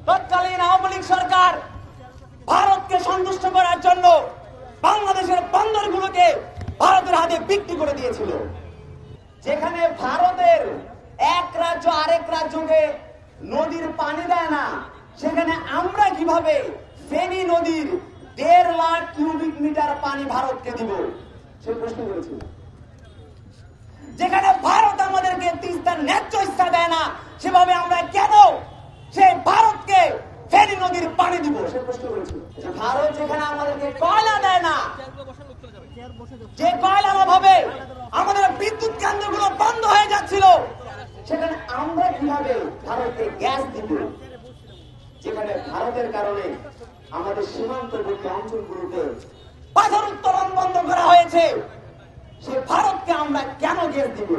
তৎকালীন আওয়ামী লীগ সরকার ভারতকে সন্তুষ্ট করার জন্য বাংলাদেশের বন্দরগুলোকে ভারতের হাতে বিক্রি করে দিয়েছিল। যেখানে ভারতের এক রাজ্য আরেক রাজ্যকে নদীর পানি দেয় না, সেখানে আমরা কিভাবে ফেনী নদীর 1.5 লাখ কিউবিক মিটার পানি ভারতকে দিব, সে প্রশ্ন করেছিল। যেখানে ভারত আমাদেরকে তিস্তার ন্যায্য ইচ্ছা দেয় না, সেভাবে আমরা কেন সেই ভারতকে ফেনী নদীর পানি দিব, সে প্রশ্ন করেছিল। ভারত যেখানে আমাদেরকে কয়লা দেয় না, যে কয়লার অভাবে আমাদের বিদ্যুৎ কেন্দ্রগুলো বন্ধ হয়ে যাচ্ছিল, সেখানে আমরা কিভাবে ভারতকে গ্যাস দিব। যেখানে ভারতের কারণে আমাদের সীমান্তবর্তী অঞ্চলগুলোতে পাথর উত্তোলন বন্ধ করা হয়েছে, সে ভারতকে আমরা কেন গ্যাস দিব।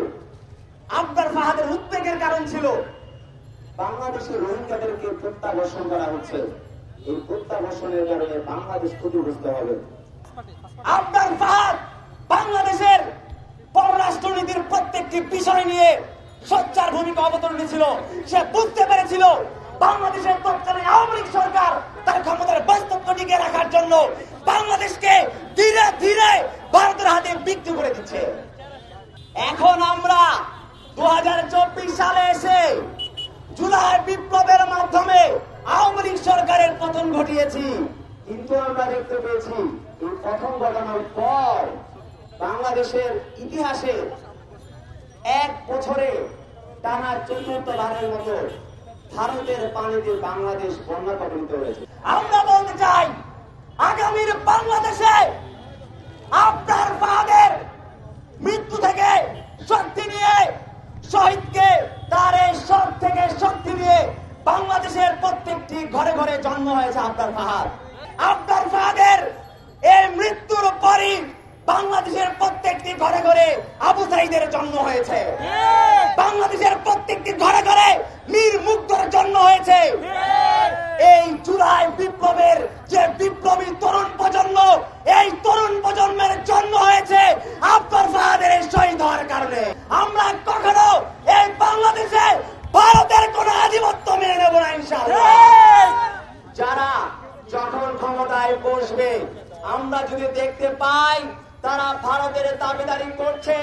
আবদার ফাহাদের উদ্বেগের কারণ ছিল বাংলাদেশের রোহিঙ্গাদেরকে প্রত্যাবর্ষণ করা হচ্ছে, এই প্রত্যাবর্ষণের কারণে বাংলাদেশ ক্ষতিগ্রস্ত হবে। আবদার ফাহাদ বাংলাদেশের পররাষ্ট্রনীতির প্রত্যেকটি বিষয় নিয়ে সোচ্চার ভূমিকা অবতরণ ছিল। সে বুঝতে পেরেছিল বাংলাদেশের তৎকালীন আওয়ামী লীগ সরকার তার ক্ষমতার বস্তুত্ব টিকিয়ে রাখার জন্য বাংলাদেশকে ধীরে ধীরে ভারতের হাতে বিক্রি করে দিচ্ছে। এখন আমরা 2024 সালে এসে জুলাই বিপ্লবের মাধ্যমে আওয়ামী লীগ সরকারের পতন ঘটিয়েছি, কিন্তু আমরা দেখতে পেয়েছি এই পতন ঘটানোর পর বাংলাদেশের ইতিহাসে এক বছরে টানা 4র্থবারের মতো ভারতের পানিতে বাংলাদেশ বন্যা কবলিত হয়েছে। আমরা বলতে চাই আগামীর বাংলাদেশে আপনার ফাহাদের মৃত্যু থেকে শক্তি নিয়ে, শহীদকে তার এই শোক থেকে শক্তি নিয়ে বাংলাদেশের প্রত্যেকটি ঘরে ঘরে জন্ম হয়েছে আবদার ফাহাদ। আবদার ফাহাদের এই মৃত্যুর পরই বাংলাদেশের প্রত্যেকটি ঘরে ঘরে আবু সাইদের জন্ম হয়েছে, বাংলাদেশের প্রত্যেকটি ঘরে ঘরে মীর মুগ্ধর জন্ম হয়েছে। এই জুলাই বিপ্লবের যে বিপ্লবী তরুণ প্রজন্ম, এই তরুণ প্রজন্মের জন্ম হয়েছে আবদার ফাহাদের এই শহীদ হওয়ার কারণে। আমরা কখনো এই বাংলাদেশে ভারতের কোন আধিপত্য মেনে নেব না ইনশাআল্লাহ। যারা যখন ক্ষমতায় বসবে, আমরা যদি দেখতে পাই তারা ভারতের দাবিদারি করছে,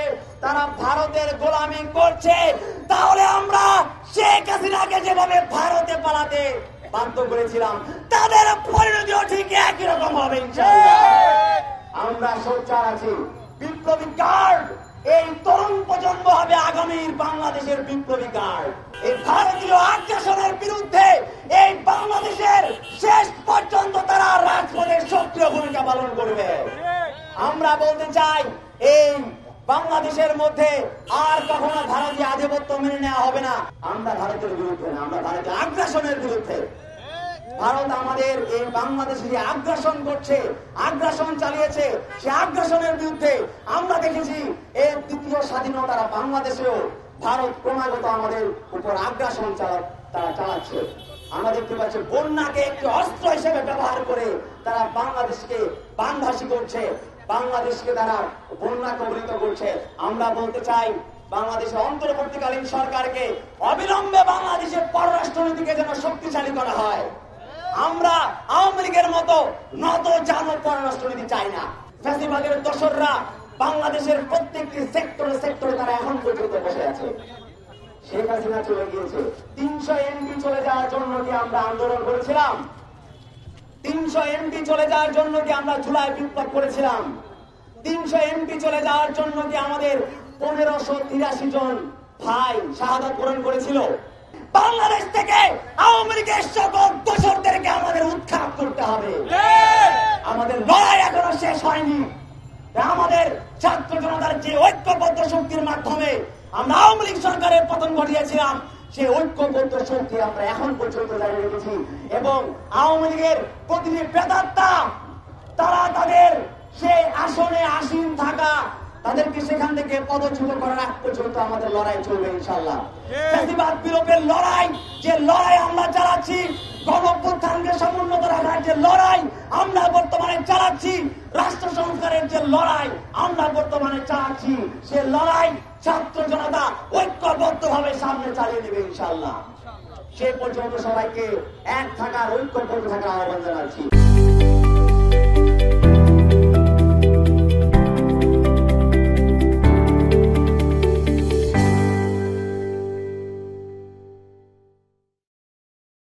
তারা ভারতের গোলামি করছে, তাহলে আমরা শেখ হাসিনাকে যেভাবে ভারতে পালাতে বাধ্য করেছিলাম, তাদের পরিণতিও ঠিক একই রকম হবে ইনশাআল্লাহ। আমরা সোচ্চার আছি। বিপ্লবী গার্ড এই তরুণ প্রজন্ম হবে আগামীর বাংলাদেশের বিপ্লবী গার্ড। এই ভারতীয় আগ্রাসনের বিরুদ্ধে এই বাংলাদেশের শেষ পর্যন্ত তারা রাজপথে সক্রিয় ভূমিকা পালন করবে। আমরা বলতে চাই এই বাংলাদেশের মধ্যে আর কখনো ভারতীয় আধিপত্য মেনে নেওয়া হবে না। আমরা ভারতের বিরুদ্ধে না, আমরা ভারতীয় আগ্রাসনের বিরুদ্ধে। ভারত আমাদের এই বাংলাদেশে যে আগ্রাসন করছে, আগ্রাসন চালিয়েছে, সে আগ্রাসনের বিরুদ্ধে আমরা দেখেছি এই দ্বিতীয় স্বাধীনতার বাংলাদেশেও ভারত ক্রমাগত আমাদের উপর আগ্রাসন তারা চালাচ্ছে। আমরা দেখতে পাচ্ছি বন্যাকে একটি অস্ত্র হিসেবে ব্যবহার করে তারা বাংলাদেশকে বানভাসী করছে, বাংলাদেশকে তারা বন্যা কবলিত করছে। আমরা বলতে চাই বাংলাদেশের অন্তর্বর্তীকালীন সরকারকে অবিলম্বে বাংলাদেশের পররাষ্ট্রনীতিকে যেন শক্তিশালী করা হয়। আমরা আওয়ামী লীগের মতো নত জানো পররাষ্ট্রনীতি চাই না। ফ্যাসিবাদের দোসররা বাংলাদেশের প্রত্যেকটি সেক্টরে তারা এখন পর্যন্ত বসে আছে। শেখ হাসিনা চলে গিয়েছে, 300 এমপি চলে যাওয়ার জন্য কি আমরা আন্দোলন করেছিলাম? 300 এমপি চলে যাওয়ার জন্য কি আমরা জুলাই বিপ্লব করেছিলাম? 300 এমপি চলে যাওয়ার জন্য কি আমাদের 1583 জন ভাই শাহাদাত বরণ করেছিল? বাংলাদেশ থেকে আওয়ামী লীগের সকল দোসরদেরকে আমাদের উৎখাত করতে হবে। আমাদের লড়াই এখনো শেষ হয়নি। আমাদের ছাত্র জনতার যে ঐক্যবদ্ধ শক্তির মাধ্যমে আমরা আওয়ামী লীগ সরকারের পতন ঘটিয়েছিলাম, সেই ঐক্যবদ্ধ শক্তি আমরা এখন পর্যন্ত জানিয়ে রেখেছি। এবং আওয়ামী লীগের প্রতিটি প্রেতাত্মা তারা তাদের সেই আসনে আসীন থাকা, তাদেরকে সেখান থেকে পদচ্যুত করার আগ পর্যন্ত আমাদের লড়াই চলবে ইনশাআল্লাহ। ফ্যাসিবাদ বিলোপের লড়াই, যে লড়াই আমরা চালাচ্ছি, গণঅভ্যুত্থানকে সমুন্নত রাখার যে লড়াই আমরা বর্তমানে চালাচ্ছি, রাষ্ট্র সংস্কারের যে লড়াই আমরা বর্তমানে চালাচ্ছি, সে লড়াই ছাত্র জনতা ঐক্যবদ্ধভাবে সামনে চালিয়ে নেবে ইনশাআল্লাহ। সে পর্যন্ত সবাইকে এক থাকার ঐক্যবদ্ধ থাকার আহ্বান জানাচ্ছি।